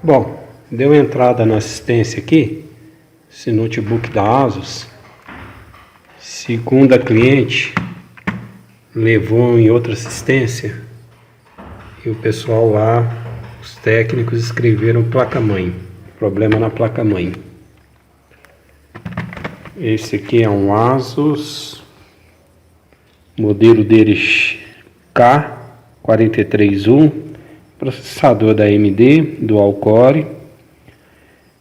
Bom, deu entrada na assistência aqui, esse notebook da Asus, segundo a cliente, levou em outra assistência e o pessoal lá, os técnicos escreveram placa-mãe, problema na placa-mãe. Esse aqui é um Asus, modelo deles K43U, processador da AMD, Dual Core,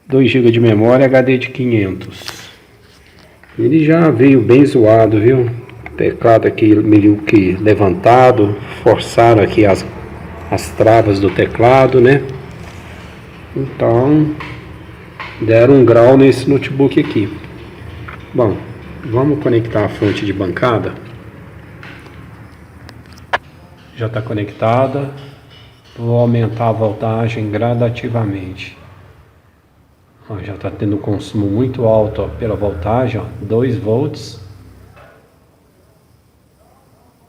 2 GB de memória, HD de 500. Ele já veio bem zoado, viu? Teclado aqui meio que levantado, forçaram aqui as travas do teclado, né? Então, deram um grau nesse notebook aqui. Bom, vamos conectar a fonte de bancada. Já está conectada. Vou aumentar a voltagem gradativamente. Ó, já está tendo um consumo muito alto, ó, pela voltagem, ó, 2 volts.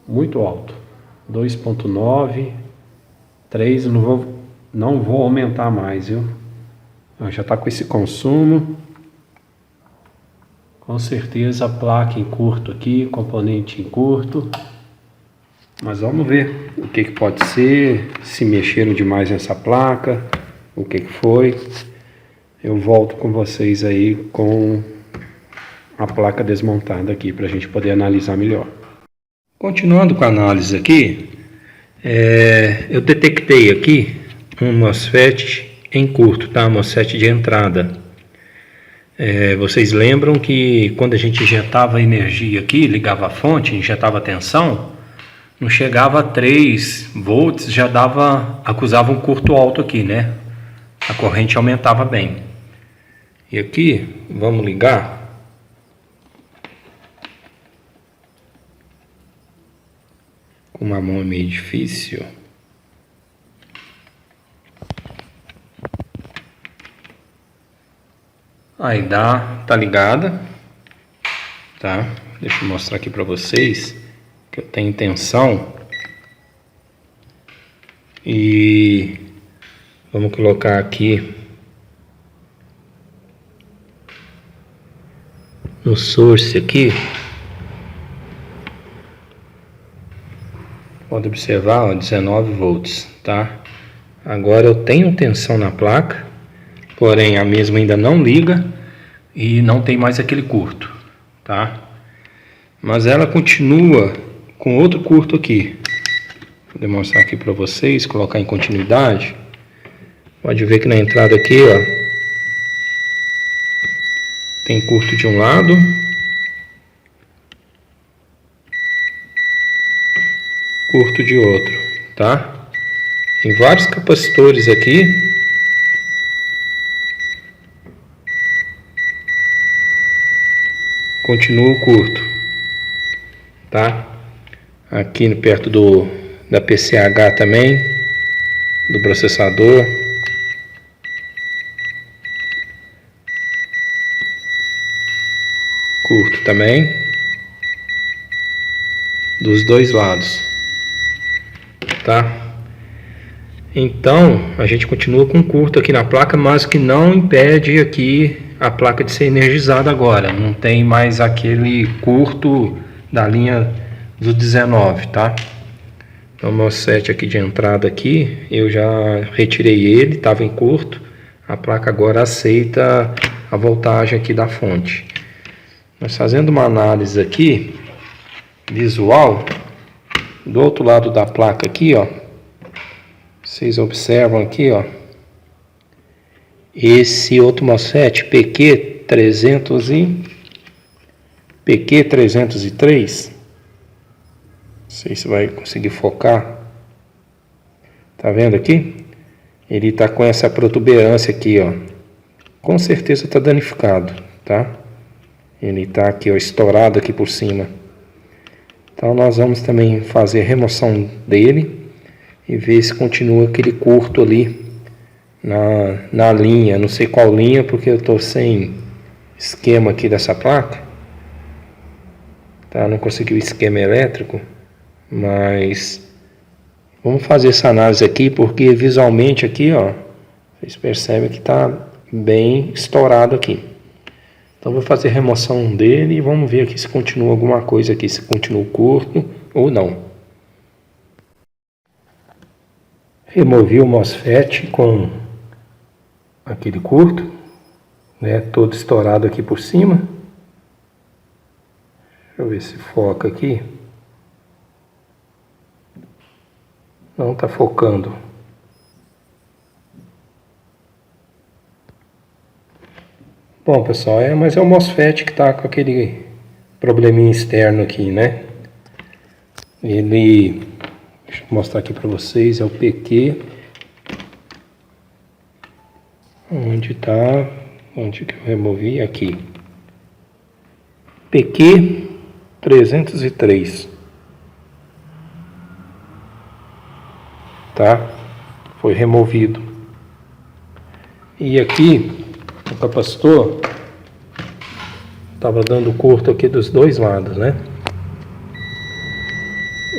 Muito alto. 2.9, 3, não vou aumentar mais, viu? Ó, já está com esse consumo. Com certeza a placa em curto aqui, componente em curto. Mas vamos ver o que pode ser, se mexeram demais nessa placa, o que foi. Eu volto com vocês aí com a placa desmontada aqui para a gente poder analisar melhor. Continuando com a análise aqui, eu detectei aqui um MOSFET em curto, tá? MOSFET de entrada. Vocês lembram que quando a gente injetava energia aqui, ligava a fonte, injetava a tensão, não chegava a 3 volts, já acusava um curto alto aqui, né? A corrente aumentava bem. E aqui, vamos ligar. Com uma mão é meio difícil. Aí tá ligada, tá? Deixa eu mostrar aqui para vocês que eu tenho tensão. E vamos colocar aqui no source aqui. Pode observar, ó, 19 volts, tá? Agora eu tenho tensão na placa, porém a mesma ainda não liga e não tem mais aquele curto, tá? Mas ela continua com outro curto aqui. Vou demonstrar aqui para vocês, colocar em continuidade. Pode ver que na entrada aqui, ó, tem curto de um lado, curto de outro, tá? Tem vários capacitores aqui. Continua o curto, tá? Aqui perto da PCH também, do processador. Curto também, dos dois lados, tá? Então a gente continua com curto aqui na placa, mas que não impede aqui a placa de ser energizada agora. Não tem mais aquele curto da linha do 19, tá? Então o MOSFET aqui de entrada aqui, eu já retirei ele, estava em curto. A placa agora aceita a voltagem aqui da fonte. Mas fazendo uma análise aqui visual do outro lado da placa aqui, ó, vocês observam aqui, ó, esse outro MOSFET PQ303. Não sei se vai conseguir focar. Tá vendo aqui? Ele tá com essa protuberância aqui, ó. Com certeza tá danificado, tá? Ele tá aqui, ó, estourado aqui por cima. Então nós vamos também fazer a remoção dele e ver se continua aquele curto ali na linha. Não sei qual linha, porque eu tô sem esquema aqui dessa placa, tá? Não consegui o esquema elétrico, mas vamos fazer essa análise aqui, porque visualmente aqui, ó, Vocês percebem que está bem estourado aqui. Então vou fazer a remoção dele e vamos ver aqui se continua alguma coisa aqui, se continua curto ou não. Removi o MOSFET com aquele curto, né, todo estourado aqui por cima. Deixa eu ver se foca aqui. Não está focando. Bom, pessoal, mas é o MOSFET que está com aquele probleminha externo aqui, né? Ele, deixa eu mostrar aqui para vocês, é o PQ. Onde está? Onde que eu removi? Aqui. PQ 303. Tá? Foi removido. E aqui o capacitor estava dando curto aqui dos dois lados, né?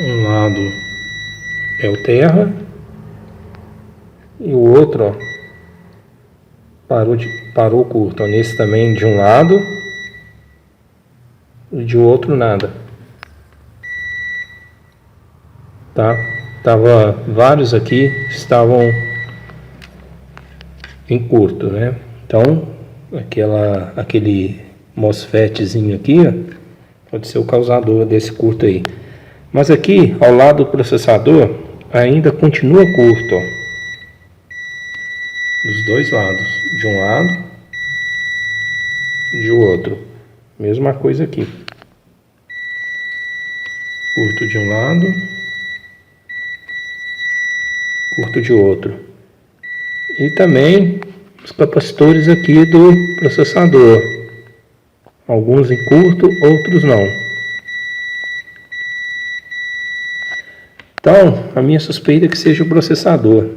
Um lado é o terra e o outro, ó, parou curto. Ó, nesse também de um lado e de outro nada. Tá? Tava vários aqui estavam em curto, né? Então, aquele MOSFETzinho aqui, ó, pode ser o causador desse curto aí. Mas aqui, ao lado do processador, ainda continua curto, ó. Dos dois lados, de um lado e de outro. Mesma coisa aqui. Curto de um lado, curto de outro. E também os capacitores aqui do processador. Alguns em curto, outros não. Então, a minha suspeita é que seja o processador.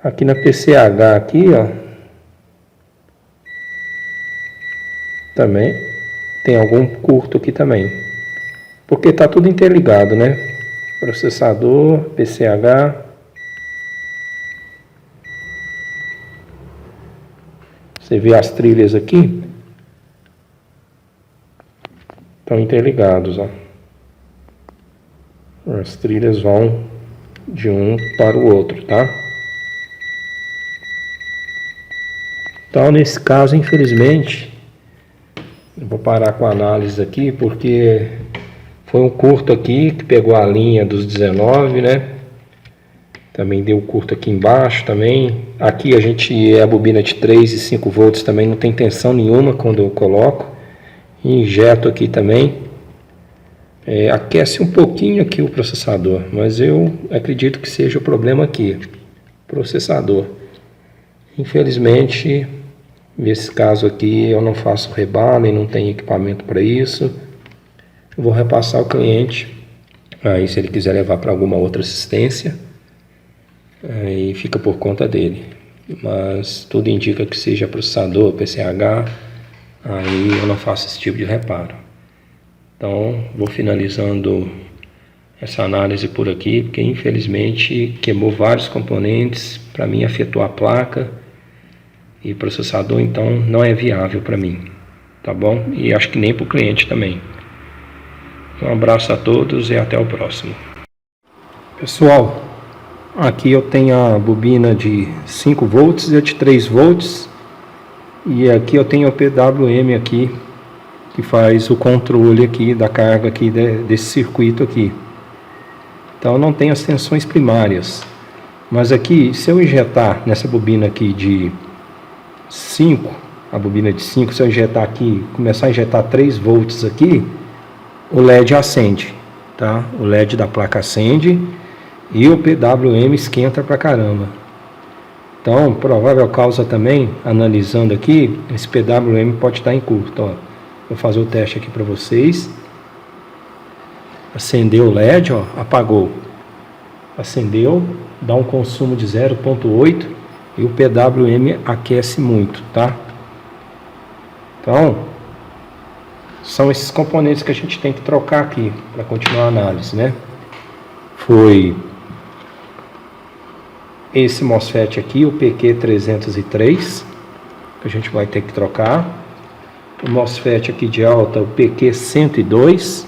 Aqui na PCH aqui, ó, também tem algum curto aqui também. Porque tá tudo interligado, né? Processador, PCH. Você vê as trilhas aqui, estão interligados, ó. As trilhas vão de um para o outro, tá? Então, nesse caso, infelizmente, eu vou parar com a análise aqui, porque foi um curto aqui que pegou a linha dos 19, né? Também deu curto aqui embaixo também. Aqui a gente é a bobina de 3 e 5 volts também, não tem tensão nenhuma quando eu coloco. Injeto aqui também. Aquece um pouquinho aqui o processador, mas eu acredito que seja o problema aqui, processador. Infelizmente, nesse caso aqui eu não faço rebala e não tenho equipamento para isso. Eu vou repassar ao cliente, aí se ele quiser levar para alguma outra assistência, aí fica por conta dele. Mas tudo indica que seja processador, PCH, aí eu não faço esse tipo de reparo. Então, vou finalizando essa análise por aqui, porque infelizmente queimou vários componentes, para mim afetou a placa e processador, então não é viável para mim, tá bom? E acho que nem para o cliente também. Um abraço a todos e até o próximo. Pessoal, aqui eu tenho a bobina de 5 volts e a de 3 volts. E aqui eu tenho o PWM aqui, que faz o controle aqui da carga aqui desse circuito aqui. Então não tem as tensões primárias. Mas aqui, se eu injetar nessa bobina aqui de 5, a bobina de 5, se eu injetar aqui, começar a injetar 3 volts aqui, o LED acende, tá? O LED da placa acende e o PWM esquenta pra caramba. Então, provável causa também, analisando aqui, esse PWM pode estar em curto, ó. Vou fazer o teste aqui para vocês. Acendeu o LED, ó, apagou. Acendeu, dá um consumo de 0,8 e o PWM aquece muito, tá? Então, são esses componentes que a gente tem que trocar aqui para continuar a análise, né? Foi esse MOSFET aqui, o PQ303, que a gente vai ter que trocar. O MOSFET aqui de alta, o PQ102,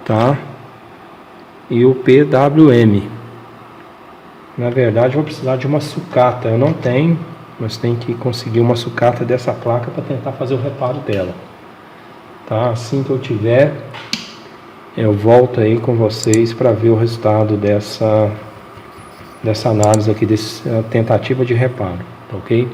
tá? E o PWM. Na verdade, vou precisar de uma sucata. Eu não tenho, mas tem que conseguir uma sucata dessa placa para tentar fazer o reparo dela. Tá? Assim que eu tiver, eu volto aí com vocês para ver o resultado dessa análise aqui, dessa tentativa de reparo, tá ok?